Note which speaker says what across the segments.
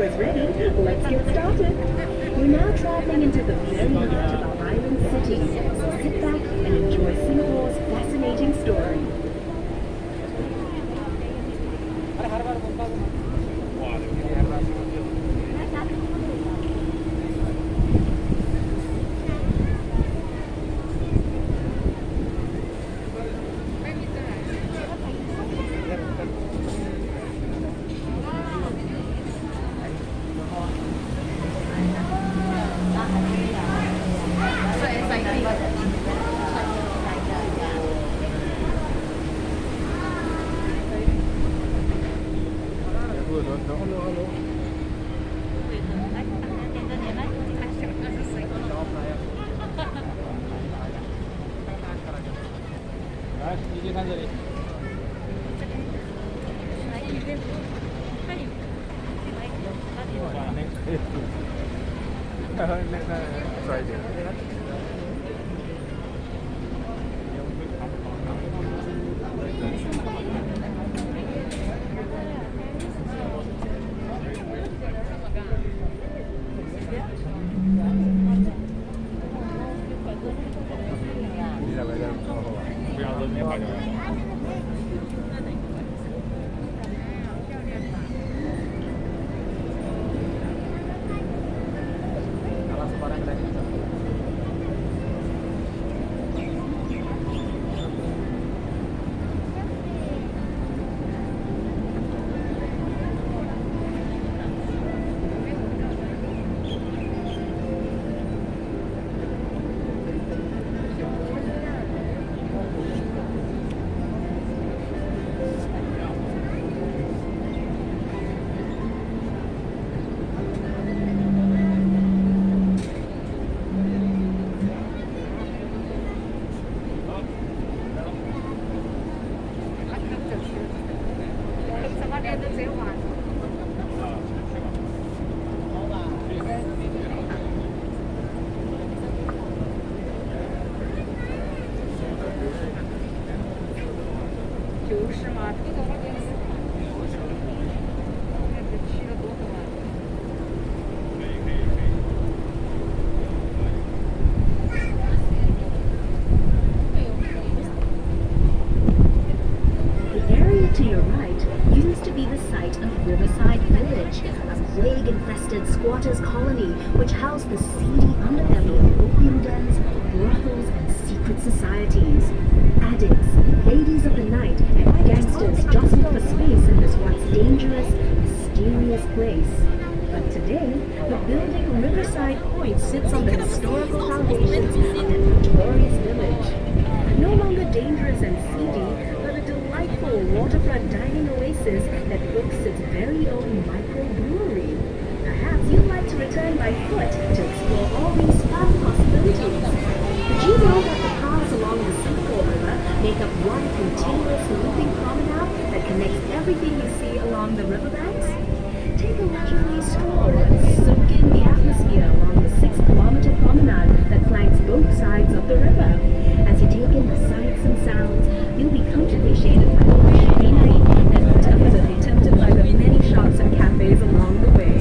Speaker 1: is ready, let's get started. We're now traveling into the very heart of our island city, so sit back and enjoy Singapore's fascinating story. Squatters' colony, which housed the seedy underbelly of opium dens, brothels, and secret societies. Addicts, ladies of the night, and gangsters jostled for space in this once dangerous, mysterious place. But today, the building Riverside Point sits on the historical foundations of that notorious village. No longer dangerous and seedy, but a delightful waterfront dining oasis that boasts its very own microbrewery. Perhaps you'd like to return by foot to explore all these fun possibilities. Did you know that the paths along the Singapore River make up one continuous looping promenade that connects everything you see along the riverbanks? Take a leisurely stroll and soak in the atmosphere along the 6-kilometer promenade that flanks both sides of the river. As you take in the sights and sounds, you'll be comfortably shaded by the lush greenery and definitely tempted by the many shops and cafes along the way.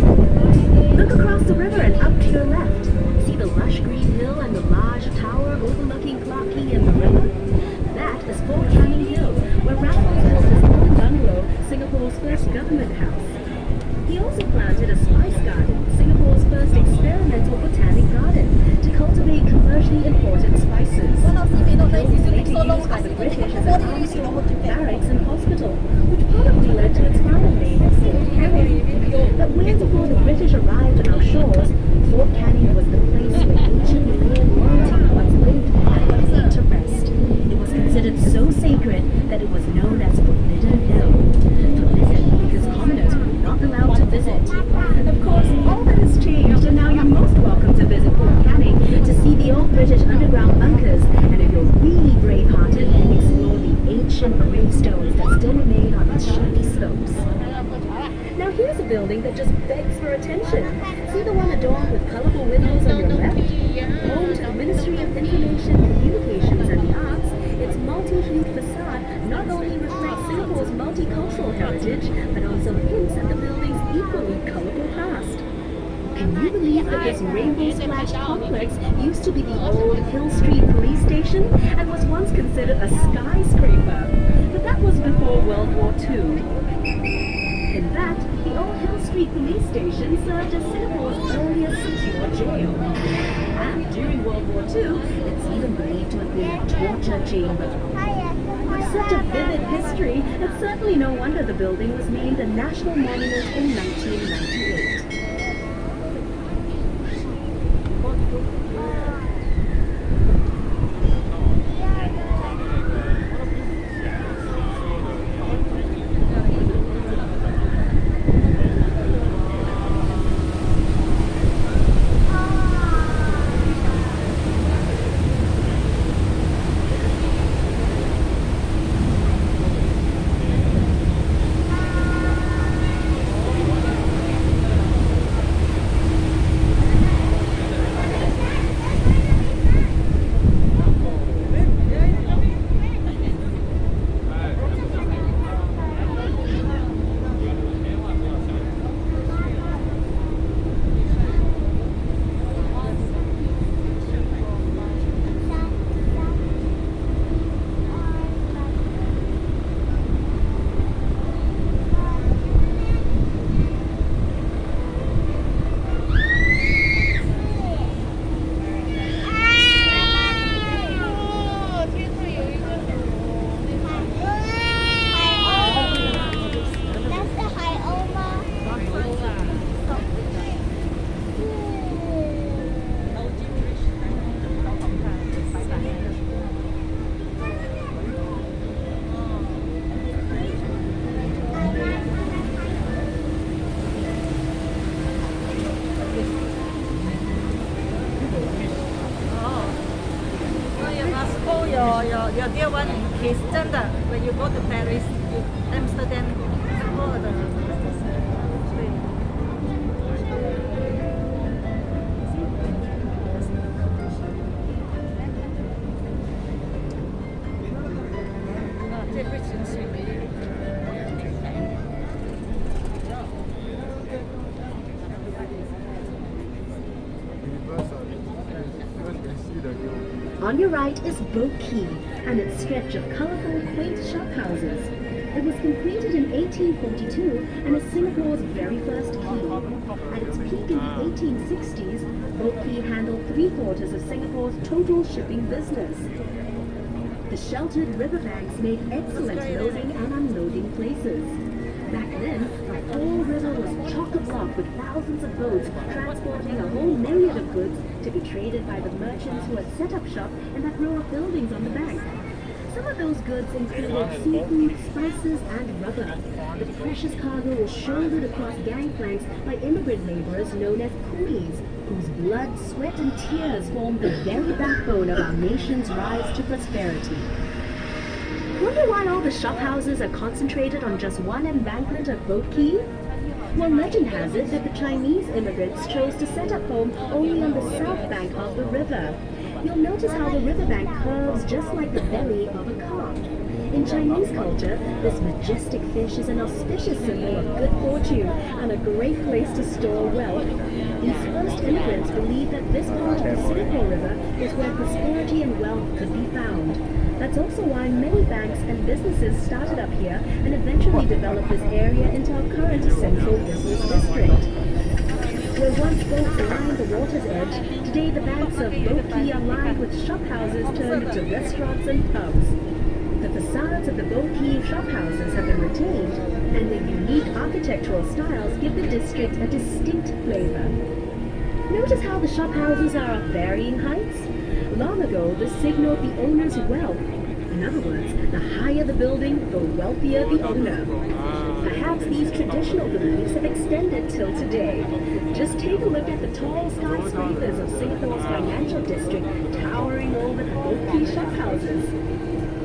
Speaker 1: Look across the river and up to your left. See the lush green hill and the large tower overlooking Clark Quay and the river? That is Fort Canning Hill, where Raffles built his own bungalow, Singapore's first government house. He also planted a spice garden, Singapore's first experimental botanic garden, to cultivate commercially imported spices. The hill was later used by the British as an arms store, barracks and hospital, which probably led to its final name, Fort Canning. But way before the British arrived on our shores, Fort Canning was the place where ancient Malay royalty once lived and was laid to rest. It was considered so sacred that it was known as Forbidden Hill. Forbidden because commoners were not allowed to visit. Of course, all that has changed, and now you're most welcome to visit Fort Canning to see the old British underground bunkers, and if you're really brave-hearted, explore the ancient gravestones that still remain on its shady slopes. Now here's a building that just begs for attention. See the one adorned with colorful windows on your left? Home to the Ministry of Information, Communications and the Arts, its multi-hued facade not only reflects Singapore's multicultural heritage, but also hints at the building's equally colorful past. Can you believe that this rainbow-splashed complex used to be the old Hill Street police station and was once considered a skyscraper? But that was before World War II. In fact, the old Hill Street police station served as Singapore's earliest secure jail. And during World War II, it's even believed to have been a torture chamber. With such a vivid history, it's certainly no wonder the building was named a national monument in 1998.
Speaker 2: Your dear one is 真的 when you go to Paris, Amsterdam, all the 这不真是。
Speaker 1: On your right is Boat Quay and its stretch of colourful, quaint shophouses. It was completed in 1842 and is Singapore's very first quay. At its peak in the 1860s, Boat Quay handled 3/4 of Singapore's total shipping business. The sheltered riverbanks made excellent loading and unloading places. Back then, the whole river was chock-a-block with thousands of boats transporting a whole myriad of goods to be traded by the merchants who had set up shop in that row of buildings on the bank. Some of those goods included seafood, spices, and rubber. The precious cargo was shouldered across gangplanks by immigrant laborers known as coolies, whose blood, sweat, and tears formed the very backbone of our nation's rise to prosperity. Wonder why all the shophouses are concentrated on just one embankment of Boat Quay? Well, legend has it that the Chinese immigrants chose to set up home only on the south bank of the river. You'll notice how the riverbank curves just like the belly of a calf. In Chinese culture, this majestic fish is an auspicious symbol of good fortune and a great place to store wealth. These first immigrants believed that this part of the Singapore River is where prosperity and wealth could be found. That's also why many banks and businesses started up here and eventually developed this area into our current central business district. Where once boats lined the water's edge, today the banks of Boat Quay are lined with shophouses turned into restaurants and pubs. The facades of the Boat Quay shophouses have been retained, and their unique architectural styles give the district a distinct flavor. Notice how the shophouses are of varying heights? Long ago, this signaled the owner's wealth. In other words, the higher the building, the wealthier the owner. Perhaps these traditional beliefs have extended till today. Just take a look at the tall skyscrapers of Singapore's financial district towering over the Boat Quay shophouses.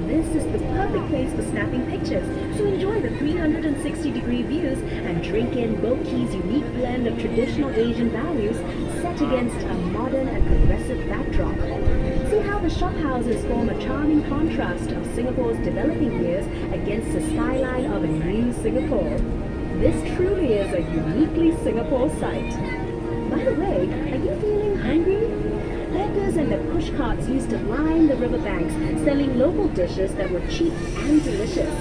Speaker 1: This is the perfect place for snapping pictures, so enjoy the 360-degree views and drink in Boat Quay's unique blend of traditional Asian values set against a modern and progressive backdrop. See how the shophouses form a charming contrast of Singapore's developing years against the skyline of a new Singapore. This truly is a uniquely Singapore sight. By the way, are you feeling hungry? Hawkers and their push carts used to line the riverbanks, selling local dishes that were cheap and delicious.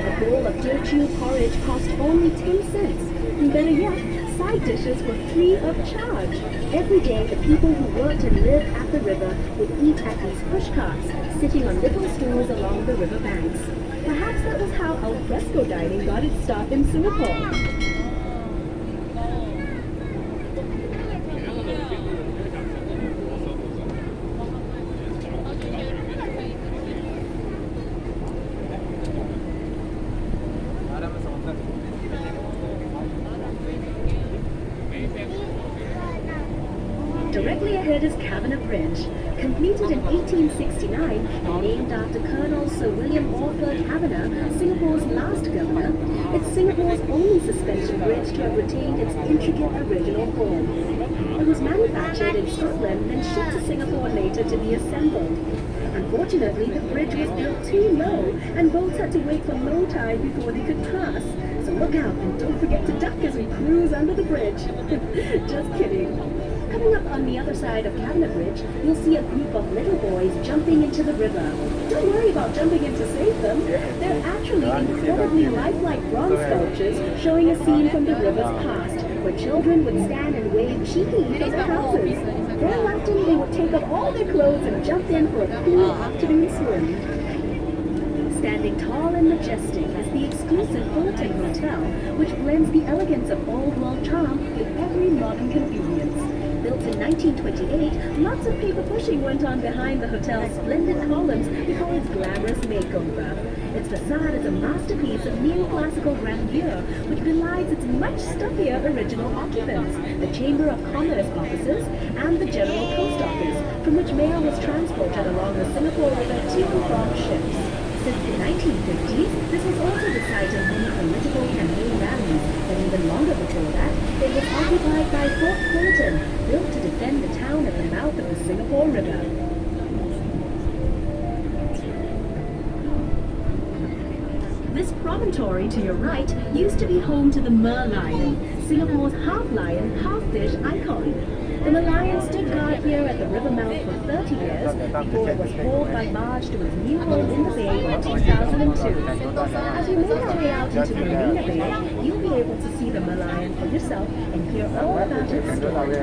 Speaker 1: A bowl of Teochew porridge cost only 10 cents. And better yet, side dishes were free of charge. Every day, the people who worked and lived at the river would eat at these push carts, sitting on little stools along the river banks. Perhaps that was how al fresco dining got its start in Singapore. Directly ahead is Cabinet Bridge. Completed in 1869 and named after Colonel Sir William Orford Cavanagh, Singapore's last governor, it's Singapore's only suspension bridge to have retained its intricate original form. It was manufactured in Scotland and shipped to Singapore later to be assembled. Unfortunately, the bridge was built too low and boats had to wait for low tide before they could pass. So look out and don't forget to duck as we cruise under the bridge. Just kidding. Coming up on the other side of Cabinet Bridge, you'll see a group of little boys jumping into the river. Don't worry about jumping in to save them. They're actually incredibly lifelike bronze sculptures showing a scene from the river's past, where children would stand and wave cheekily from their houses. Very often they would take off all their clothes and jump in for a cool afternoon swim. Standing tall and majestic is the exclusive Fullerton Hotel, which blends the elegance of old world charm with every modern convenience. Built in 1928, lots of paper pushing went on behind the hotel's splendid columns before its glamorous makeover. Its facade is a masterpiece of neoclassical grandeur, which belies its much stuffier original occupants, the Chamber of Commerce offices and the General Post Office, from which mail was transported along the Singapore River to and from ships. Since the 1950s, this was also the site of many political campaign rallies, but even longer before that, it was occupied by Fort Fullerton, built to defend the town at the mouth of the Singapore River. This promontory to your right used to be home to the merlion, Singapore's half-lion, half-fish icon. The merlion stood guard here at the river mouth for 30 years before it was hauled by barge to its new home in the bay in 2002. As we make our way out into Marina Bay, you'll be able to see the merlion for yourself and hear all about its story.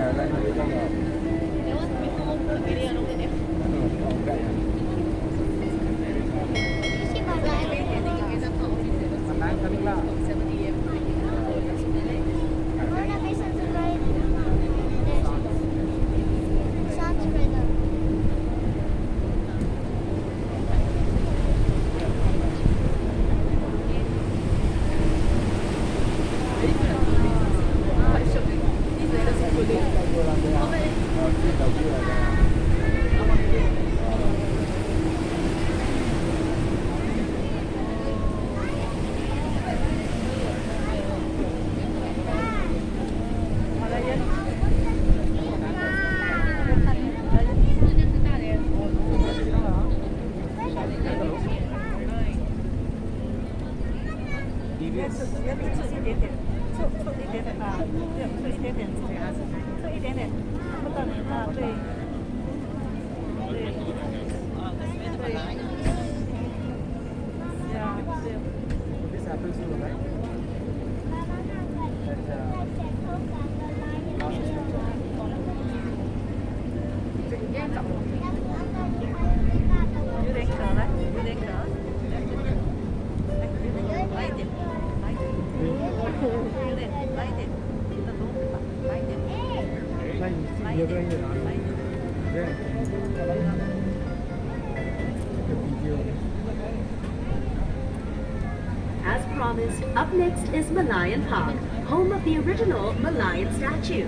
Speaker 1: As promised, up next is Merlion Park, home of the original Merlion statue.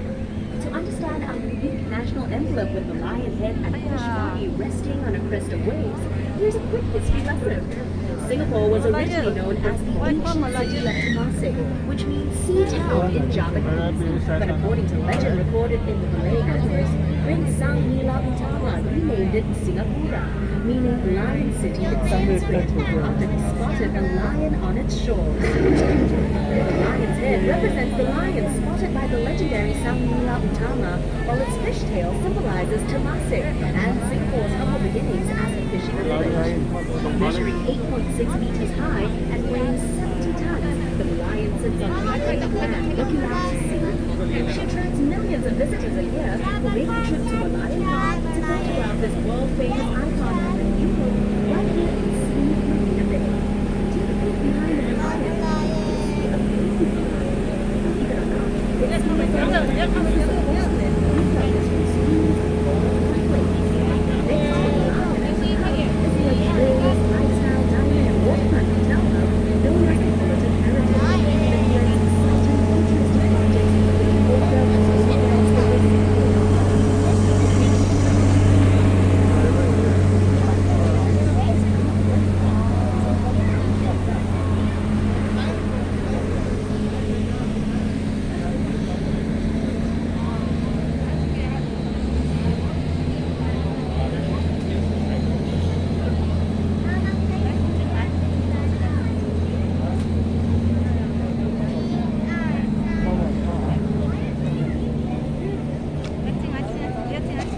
Speaker 1: To understand our unique national envelope with the lion head and fish body resting on a crest of waves, here's a quick history lesson. Singapore was originally known as the ancient city of Temasek, which means sea town in Javanese. But according to legend recorded in the Malay annals, Prince Sang Nila Utama renamed it Singapura, meaning Lion City in Sanskrit, after he spotted a lion on its shores. The lion's head Samia Utama, while its fishtail symbolizes Temasek and Singapore's humble beginnings as a fishing village. Measuring 8.6 meters high and weighing 70 tons, the lion sits on concrete land looking out to sea. She attracts millions of visitors a year who make the trip to Malayan Park to photo out this world-famous icon of the new home right here in scenic Marina Bay. Take a peek behind the lion. You see a beautiful bird. Believe it or not, it's one of the lifestyle dining and waterfront hotel hub known as the Fullerton Heritage that blends exciting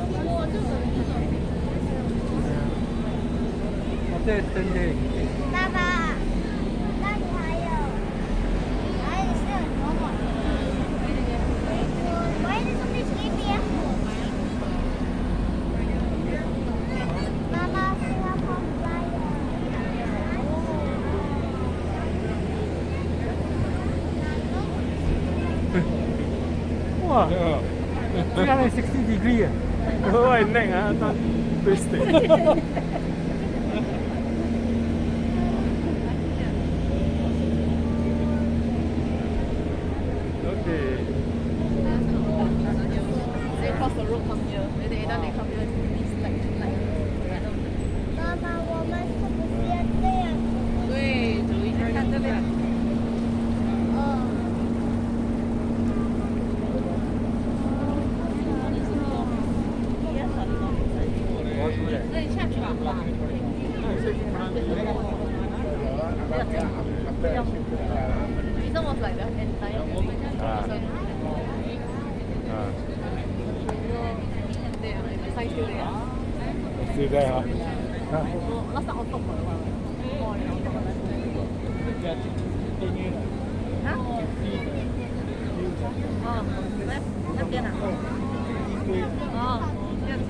Speaker 1: futuristic projects with the older
Speaker 3: Wow, 360 degree. Oh, my neck, not twisted. Okay.
Speaker 2: They cross the road come here, then they come here. It's like
Speaker 4: 妈妈，我们是不是要这样？
Speaker 2: 对，走一下看这边。那你下去吧。你这么窄的，Still
Speaker 3: there, huh?
Speaker 2: last time on top 那边啊？哦，不要紧。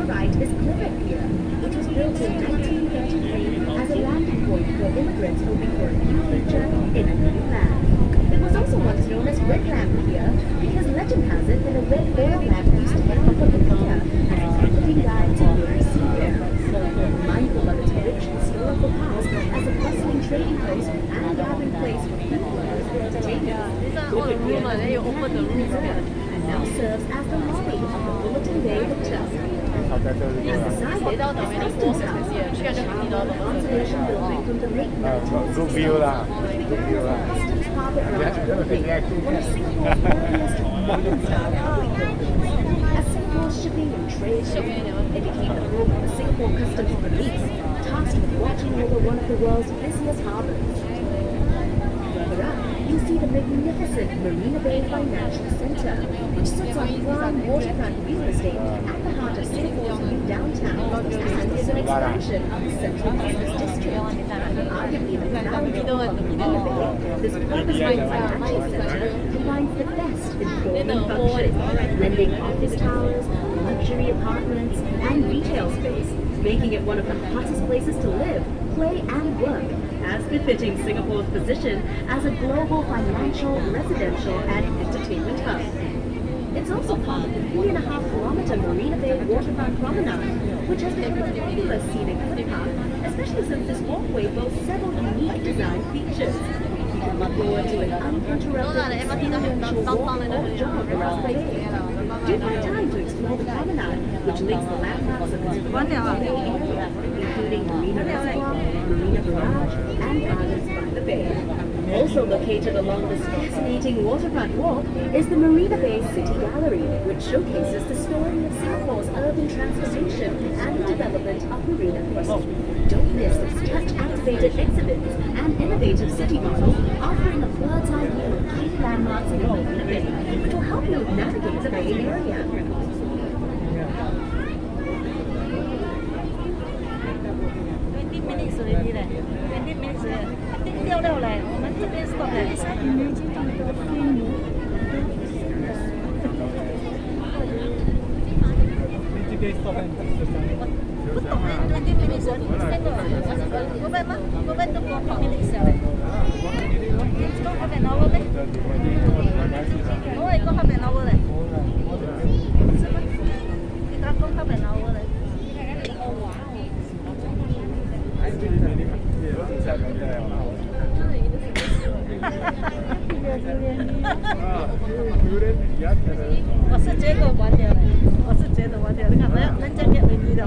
Speaker 1: Right is Clivet Pier. It was built in 1933 as a landing point for immigrants hoping for a new future in a new land. It was also once known as Red Lamp Pier because legend has it that a red oil lamp used to head up on the pier as a comforting guide to weary seafarers. Mindful of its rich historical past as a bustling trading post and gathering place for people and entertainers, Clivet Pier and now serves as the lobby of the Fullerton Bay Hotel. Beside it, the Customs House, a charming conservation building from the late 1960s.
Speaker 3: Good view lah. Good view lah.
Speaker 1: Customs Harbour Drive, one of Singapore's earliest modern-style public buildings. As Singapore's shipping and trade hub, it became the home of the Singapore Customs Police, tasked with watching over one of the world's busiest harbours. Further up, you'll see the magnificent Marina Bay Financial Centre, which sits on prime waterfront real estate at the heart of Singapore's new downtown and is an expansion of the central business district. Arguably the crown jewel of Marina Bay, this purpose-built financial centre combines the best in form and function, blending office towers, luxury apartments, and retail space, making it one of the hottest places to live, play, and work, as befitting Singapore's position as a global financial, residential, and entertainment hub. It's also also part of the 3.5-kilometer Marina Bay waterfront promenade, which has become a popular scenic footpath, especially since this walkway boasts several unique design features. You can look forward to an uninterrupted experiential walk or jog around the bay. Do find time to explore the promenade, which links the landmarks of this beautiful bay area, including Marina Reservoir, Marina Barrage, and Gardens by the Bay. Also located along this fascinating waterfront walk is the Marina Bay City Gallery, which showcases the story of Singapore's urban transformation and the development of Marina Bay. Don't miss its touch-activated exhibits and innovative city models, offering a bird's-eye view of key landmarks in Marina Bay, which will help you navigate the Bay Area.
Speaker 2: 20 minutes already 20 minutes I think 6了我们这边 stop 不懂20 minutes go back 吗 go back to 40 minutes it's go half an hour 咩我係講 half an hour 你打講 half an hour 我是觉得完了你看人家get ready 了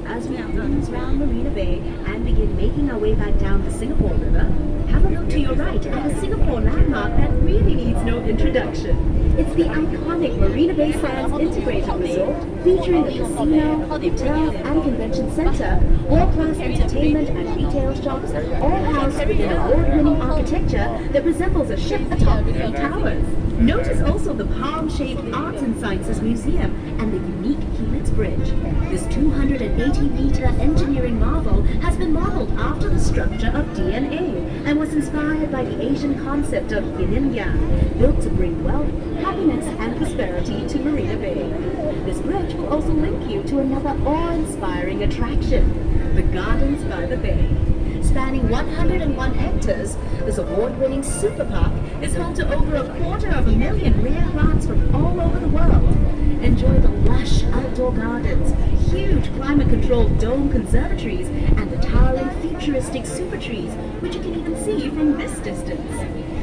Speaker 2: As we cruise round Marina Bay and begin making our way back down the Singapore River, have a look to your right at a Singapore landmark that really needs no introduction. It's the iconic Marina Bay Sands Integrated Resort, featuring a casino, hotel and convention center, world-class entertainment and retail shops, all housed within award-winning architecture that resembles a ship atop 3 towers. Notice also the palm-shaped Arts and Sciences Museum and the unique Helix Bridge. This 280-meter engineering marvel has been modeled after the structure of DNA and was inspired by the Asian concept of yin and yang, built to bring wealth, happiness and prosperity to Marina Bay. This bridge will also link you to another awe-inspiring attraction, the Gardens by the Bay. Spanning 101 hectares, this award-winning super park is home to over 250,000 rare plants from all over the world. Enjoy the lush outdoor gardens, huge climate-controlled dome conservatories, and the towering futuristic super trees, which you can even see from this distance.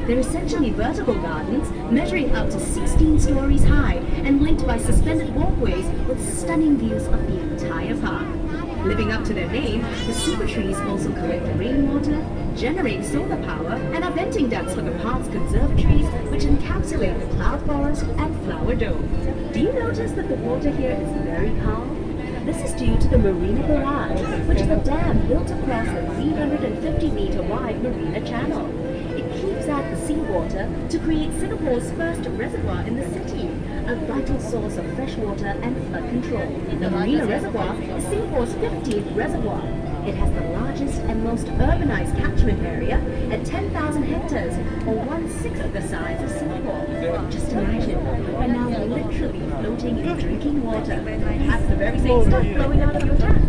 Speaker 2: They're essentially vertical gardens, measuring up to 16 stories high and linked by suspended walkways with stunning views of the entire park. Living up to their name, the super trees also collect the rainwater, generate solar power, and are venting ducts for the park's conservatories, which encapsulate the cloud forest and flower dome. Do you notice that the water here is very calm? This is due to the Marina Barrage, which is a dam built across the 350-meter wide Marina Channel. It keeps out the seawater to create Singapore's first reservoir in the city, a vital source of fresh water and flood control. The Marina Reservoir is Singapore's 15th reservoir. It has the largest and most urbanized catchment area at 10,000 hectares, or 1/6 of the size of Singapore. Just imagine, we're now literally floating in drinking water, perhaps the very same stuff flowing out of your taps.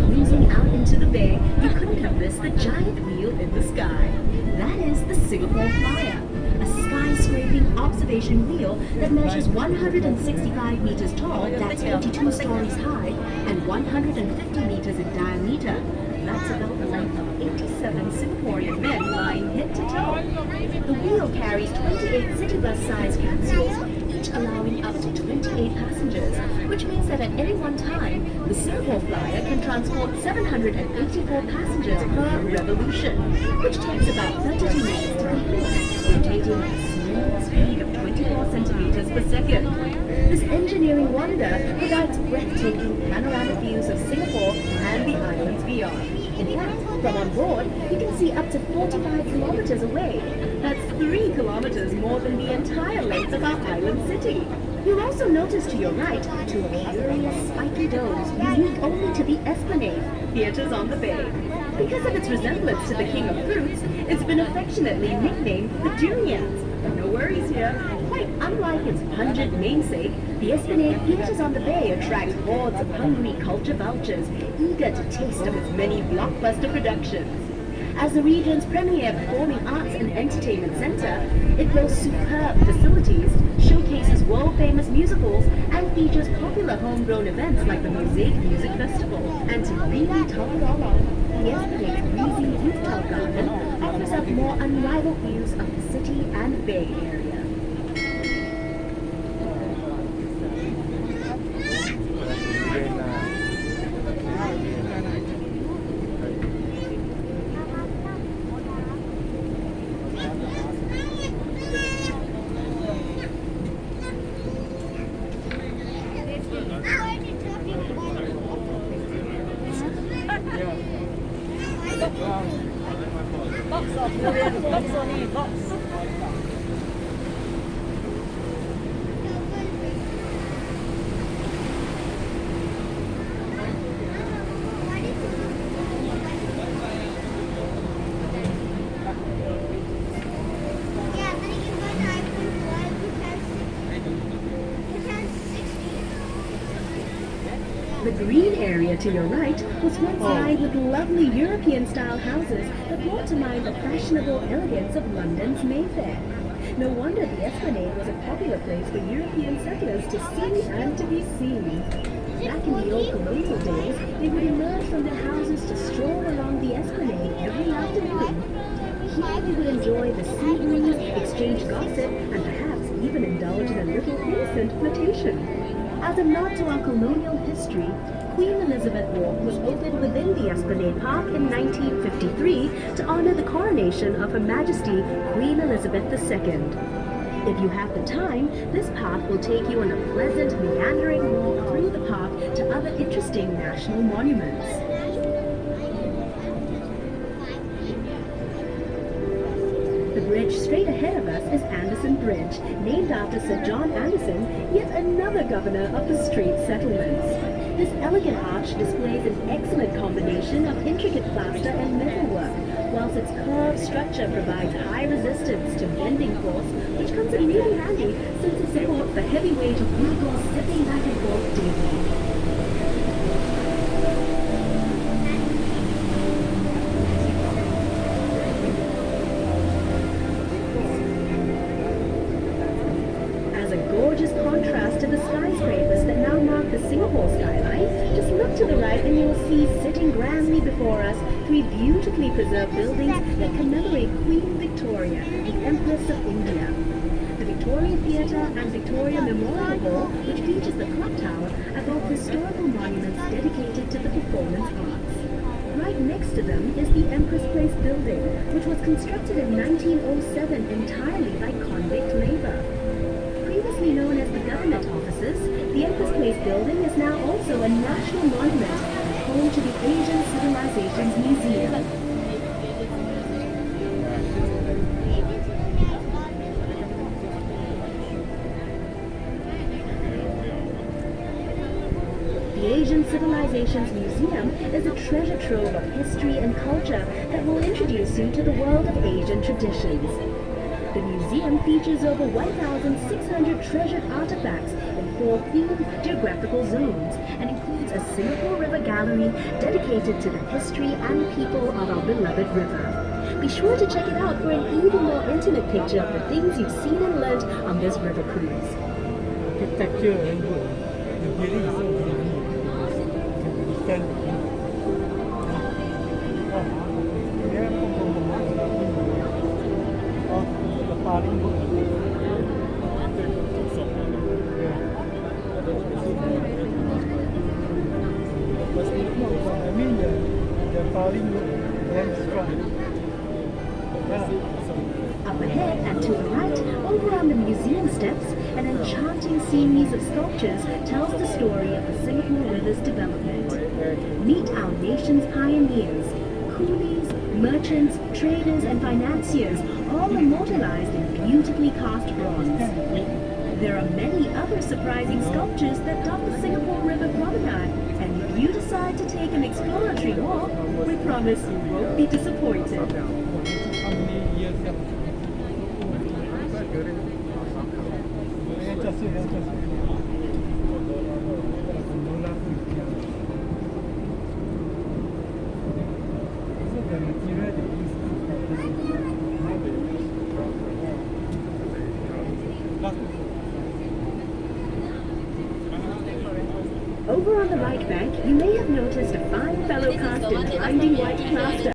Speaker 2: Cruising out into the bay, you couldn't have missed the giant wheel in the sky. That is the Singapore Flyer, a skyscraping observation wheel that measures 165 meters tall, that's 42 stories high, and 150 meters in diameter. That's about the length of 87 Singaporean men lying head to toe. The wheel carries 28 city bus-sized capsules, each allowing up to 28 passengers, which means that at any one time, the Singapore Flyer can transport 784 passengers per revolution, which takes about 32 minutes to complete, rotating at a small speed of 24 centimeters per second. This engineering wonder provides breathtaking panoramic views of Singapore and the islands beyond. In fact, from on board, you can see up to 45 kilometers away. That's 3 kilometers more than the entire length of our island city. You'll also notice to your right two curious spiky domes unique only to the Esplanade, theatres on the bay. Because of its resemblance to the king of fruits, it's been affectionately nicknamed the Durians. No worries here. Quite unlike its pungent namesake, the Esplanade Theatres on the Bay attracts hordes of hungry culture vultures eager to taste of its many blockbuster productions. As the region's premier performing arts and entertainment centre, it boasts superb facilities, showcases world-famous musicals, and features popular homegrown events like the Mosaic Music Festival. And to really top it all off, the Esplanade's breezy rooftop garden offers up more unrivaled views of the city and Bay Area. The green area to your right was once lined with lovely European-style houses that brought to mind the fashionable elegance of London's Mayfair. No wonder the Esplanade was a popular place for European settlers to see and to be seen. Back in the old colonial days, they would emerge from their houses to stroll along the Esplanade every afternoon. Here they would enjoy the sea breeze, exchange gossip, and perhaps even indulge in a little innocent flirtation. As a nod to our colonial history, Queen Elizabeth Walk was opened within the Esplanade Park in 1953 to honor the coronation of Her Majesty Queen Elizabeth II. If you have the time, this path will take you on a pleasant, meandering walk through the park to other interesting national monuments. The bridge straight ahead of us is Anderson Bridge, named after Sir John Anderson, yet another governor of the Strait Settlements. This elegant arch displays an excellent combination of intricate plaster and metalwork, whilst its curved structure provides high resistance to bending force, which comes in really handy since it supports the heavy weight of vehicles zipping back and forth daily. Gorgeous contrast to the skyscrapers that now mark the Singapore skyline, just look to the right and you will see sitting grandly before us three beautifully preserved buildings that commemorate Queen Victoria, the Empress of India. The Victoria Theatre and Victoria Memorial Hall, which features the clock tower, are both historical monuments dedicated to the performance arts. Right next to them is the Empress Place building, which was constructed in 1907 entirely by convict labor. Previously known as the government offices, the Empress Place building is now also a national monument and home to the Asian Civilizations Museum. The Asian Civilizations Museum is a treasure trove of history and culture that will introduce you to the world of Asian traditions. The museum features over 1,600 treasured artifacts in 4 themed geographical zones and includes a Singapore River gallery dedicated to the history and people of our beloved river. Be sure to check it out for an even more intimate picture of the things you've seen and learnt on this river cruise.
Speaker 3: Architecture very good. The building is so beautiful. Can the party I mean the party very strong.
Speaker 2: Up ahead and to the right, over on the museum steps, an enchanting series of sculptures tells the story of the Singapore River's development. Meet our nation's pioneers, coolies, merchants, traders, and financiers, all immortalized in beautifully cast bronze. There are many other surprising sculptures that dot the Singapore River promenade, and if you decide to take an exploratory walk, we promise you won't be disappointed.
Speaker 3: How many years have
Speaker 2: Over on the right bank, you may have noticed a fine fellow cast in blinding white plaster.